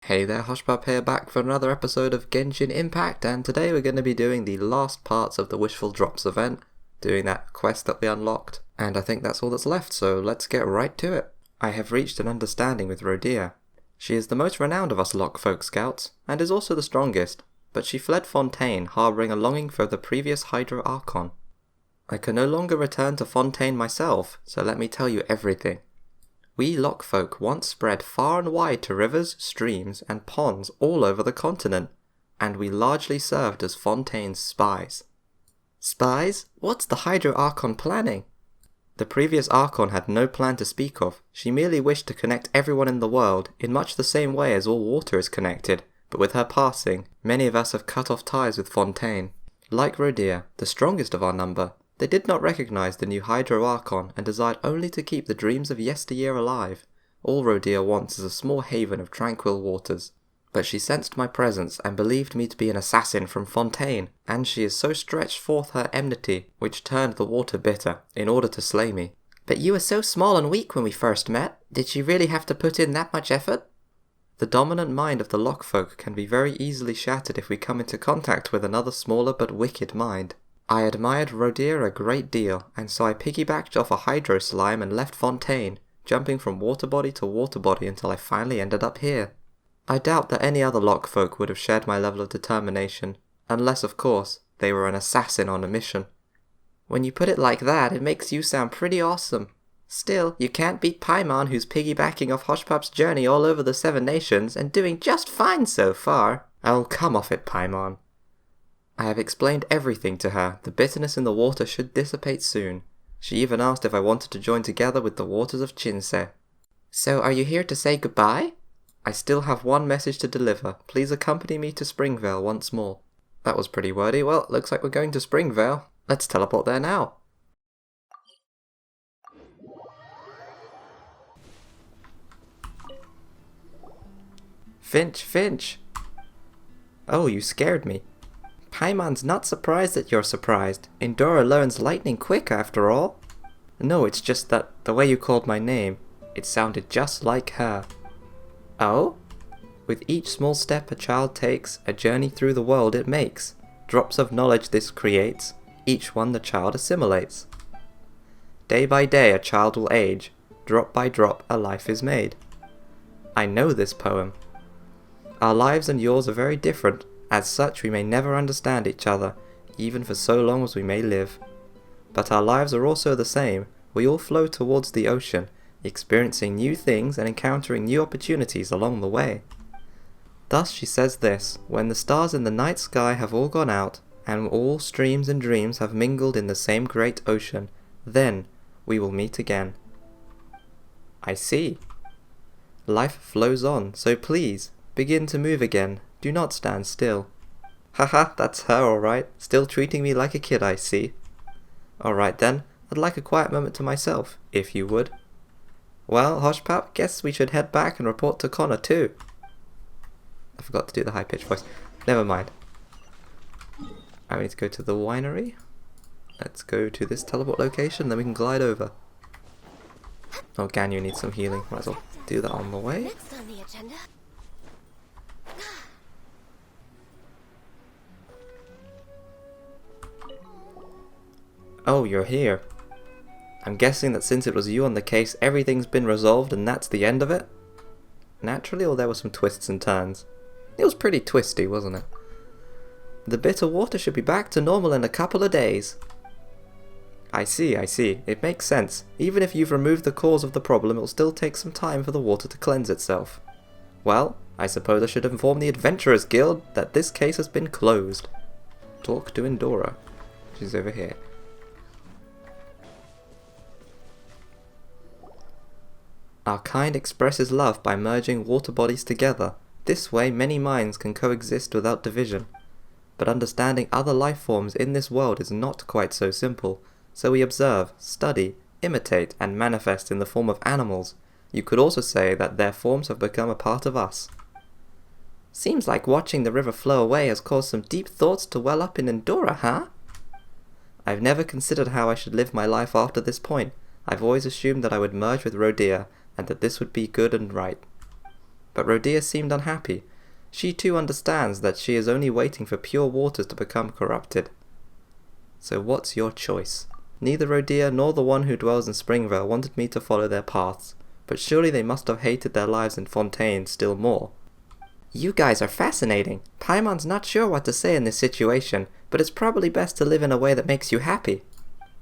Hey there, Hushpub here, back for another episode of Genshin Impact, and today we're going to be doing the last parts of the Wishful Drops event, doing that quest that we unlocked, and I think that's all that's left, so let's get right to it. I have reached an understanding with Rhodeia. She is the most renowned of us Lockfolk scouts, and is also the strongest, but she fled Fontaine, harbouring a longing for the previous Hydro Archon. I can no longer return to Fontaine myself, so let me tell you everything. We Lockfolk once spread far and wide to rivers, streams, and ponds all over the continent, and we largely served as Fontaine's spies. Spies? What's the Hydro Archon planning? The previous Archon had no plan to speak of. She merely wished to connect everyone in the world in much the same way as all water is connected, but with her passing, many of us have cut off ties with Fontaine. Like Rhodeia, the strongest of our number, they did not recognize the new Hydro Archon and desired only to keep the dreams of yesteryear alive. All Rhodeia wants is a small haven of tranquil waters. But she sensed my presence and believed me to be an assassin from Fontaine, and she has so stretched forth her enmity, which turned the water bitter, in order to slay me. But you were so small and weak when we first met. Did she really have to put in that much effort? The dominant mind of the Lockfolk can be very easily shattered if we come into contact with another smaller but wicked mind. I admired Rhodeia a great deal, and so I piggybacked off a Hydro Slime and left Fontaine, jumping from water body to water body until I finally ended up here. I doubt that any other Lockfolk would have shared my level of determination, unless, of course, they were an assassin on a mission. When you put it like that, it makes you sound pretty awesome. Still, you can't beat Paimon, who's piggybacking off Hushpup's journey all over the Seven Nations and doing just fine so far. Oh, come off it, Paimon. I have explained everything to her. The bitterness in the water should dissipate soon. She even asked if I wanted to join together with the waters of Chinsei. So are you here to say goodbye? I still have one message to deliver. Please accompany me to Springvale once more. That was pretty wordy. Well, looks like we're going to Springvale. Let's teleport there now. Finch! Oh, you scared me. Paimon's not surprised that you're surprised. Endora learns lightning quick, after all. No, it's just that the way you called my name, it sounded just like her. Oh? With each small step a child takes, a journey through the world it makes. Drops of knowledge this creates, each one the child assimilates. Day by day a child will age, drop by drop a life is made. I know this poem. Our lives and yours are very different. As such, we may never understand each other, even for so long as we may live. But our lives are also the same. We all flow towards the ocean, experiencing new things and encountering new opportunities along the way. Thus she says this: when the stars in the night sky have all gone out, and all streams and dreams have mingled in the same great ocean, then we will meet again. I see. Life flows on, so please, begin to move again. Do not stand still. Haha, that's her alright, still treating me like a kid, I see. Alright then, I'd like a quiet moment to myself, if you would. Well, Hushpap, guess we should head back and report to Connor too. I forgot to do the high-pitched voice. Never mind. I need to go to the winery. Let's go to this teleport location, then we can glide over. Oh, Ganyu needs some healing. Might as well do that on the way. Next on the agenda. Oh, you're here. I'm guessing that since it was you on the case, everything's been resolved and that's the end of it? Naturally, or there were some twists and turns? It was pretty twisty, wasn't it? The bitter water should be back to normal in a couple of days. I see. It makes sense. Even if you've removed the cause of the problem, it'll still take some time for the water to cleanse itself. Well, I suppose I should inform the Adventurers Guild that this case has been closed. Talk to Endora. She's over here. Our kind expresses love by merging water bodies together. This way many minds can coexist without division. But understanding other life forms in this world is not quite so simple, so we observe, study, imitate, and manifest in the form of animals. You could also say that their forms have become a part of us. Seems like watching the river flow away has caused some deep thoughts to well up in Endora, huh? I've never considered how I should live my life after this point. I've always assumed that I would merge with Rhodeia, and that this would be good and right. but Rhodeia seemed unhappy. She too understands that she is only waiting for pure waters to become corrupted. So what's your choice? Neither Rhodeia nor the one who dwells in Springvale wanted me to follow their paths, but surely they must have hated their lives in Fontaine still more. You guys are fascinating. Paimon's not sure what to say in this situation, but it's probably best to live in a way that makes you happy.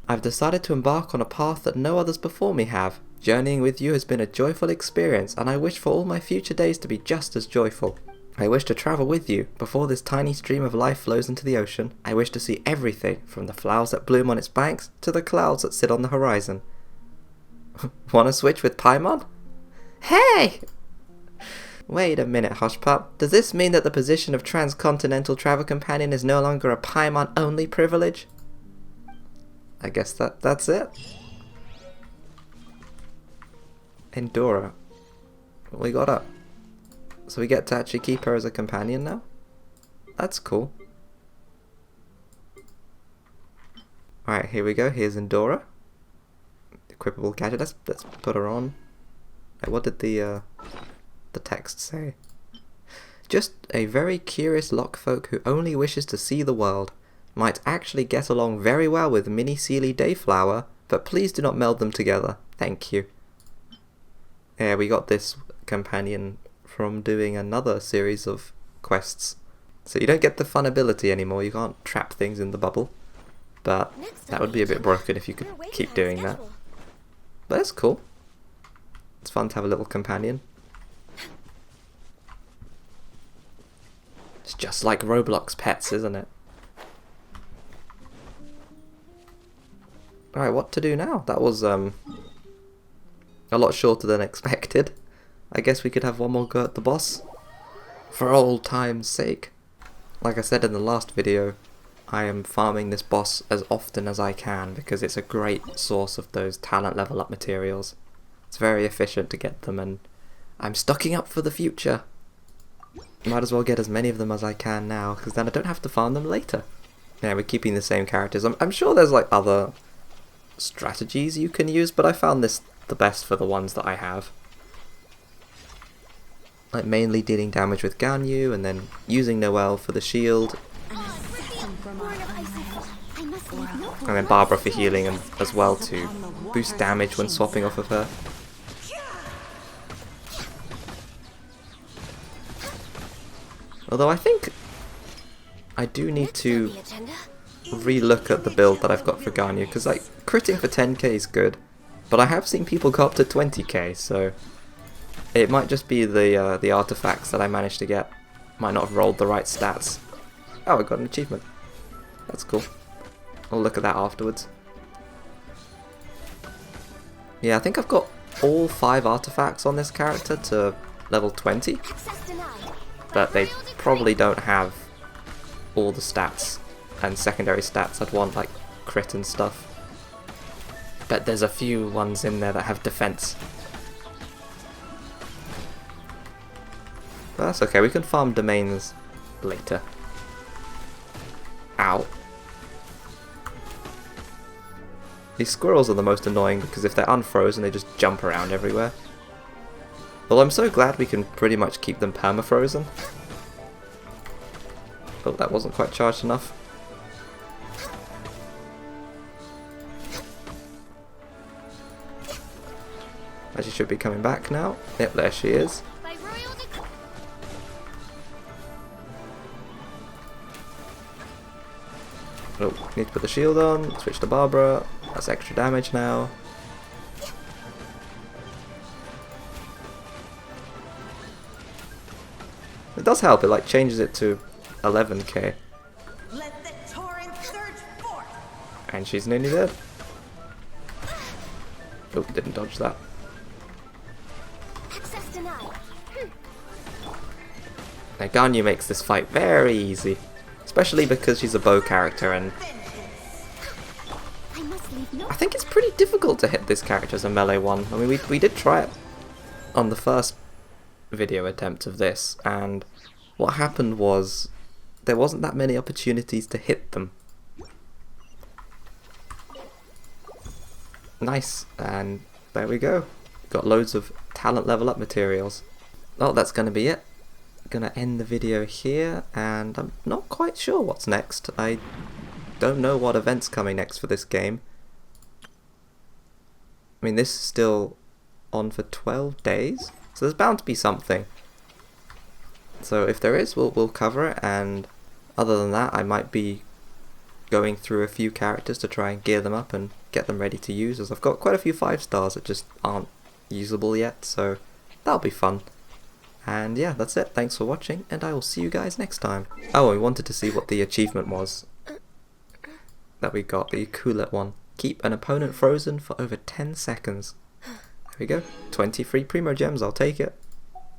I've decided to embark on a path that no others before me have. Journeying with you has been a joyful experience, and I wish for all my future days to be just as joyful. I wish to travel with you. Before this tiny stream of life flows into the ocean, I wish to see everything, from the flowers that bloom on its banks to the clouds that sit on the horizon. Wanna switch with Paimon? Hey! Wait a minute, Hushpup. Does this mean that the position of transcontinental travel companion is no longer a Paimon-only privilege? I guess that's it. Endora. We got up. So we get to actually keep her as a companion now? That's cool. Alright, here we go. Here's Endora. Equipable gadget. Let's put her on. What did the text say? Just a very curious lockfolk who only wishes to see the world. Might actually get along very well with Mini Seelie Dayflower, but please do not meld them together. Thank you. Yeah, we got this companion from doing another series of quests. So you don't get the fun ability anymore, you can't trap things in the bubble. But that would be a bit broken if you could keep doing that. But that's cool. It's fun to have a little companion. It's just like Roblox pets, isn't it? Alright, what to do now? That was a lot shorter than expected. I guess we could have one more go at the boss. For old time's sake. Like I said in the last video, I am farming this boss as often as I can because it's a great source of those talent level up materials. It's very efficient to get them, and I'm stocking up for the future. Might as well get as many of them as I can now, because then I don't have to farm them later. Yeah, we're keeping the same characters. I'm sure there's like other strategies you can use, but I found this the best for the ones that I have. Like mainly dealing damage with Ganyu, and then using Noelle for the shield. And then Barbara for healing and as well to boost damage when swapping off of her. Although I think I do need to re-look at the build that I've got for Ganyu, because like critting for 10k is good, but I have seen people go up to 20k, so it might just be the artifacts that I managed to get. Might not have rolled the right stats. Oh, I got an achievement. That's cool. I'll look at that afterwards. Yeah, I think I've got all 5 artifacts on this character to level 20, but they probably don't have all the stats and secondary stats I'd want, like crit and stuff. But there's a few ones in there that have defense. But that's okay, we can farm domains later. Ow. These squirrels are the most annoying because if they're unfrozen they just jump around everywhere. Well, I'm so glad we can pretty much keep them permafrozen. Oh, that wasn't quite charged enough. She should be coming back now. Yep, there she is. Oh, need to put the shield on, switch to Barbara. That's extra damage now. It does help, it like changes it to 11k. Let the torrent surge forth. And she's nearly dead. Oh, didn't dodge that. Now Ganyu makes this fight very easy, especially because she's a bow character, and I think it's pretty difficult to hit this character as a melee one. I mean, we did try it on the first video attempt of this, and what happened was there wasn't that many opportunities to hit them. Nice, and there we go. Got loads of talent level up materials. oh, that's going to be it. Gonna end the video here, and I'm not quite sure what's next. I don't know what event's coming next for this game. I mean, this is still on for 12 days, so there's bound to be something. So if there is, we'll cover it, and other than that, I might be going through a few characters to try and gear them up and get them ready to use, as I've got quite a few 5 stars that just aren't usable yet, so that'll be fun. And yeah, that's it. Thanks for watching, and I will see you guys next time. Oh, I wanted to see what the achievement was that we got, the Coolet one. Keep an opponent frozen for over 10 seconds. There we go. 20 free Primo Gems, I'll take it.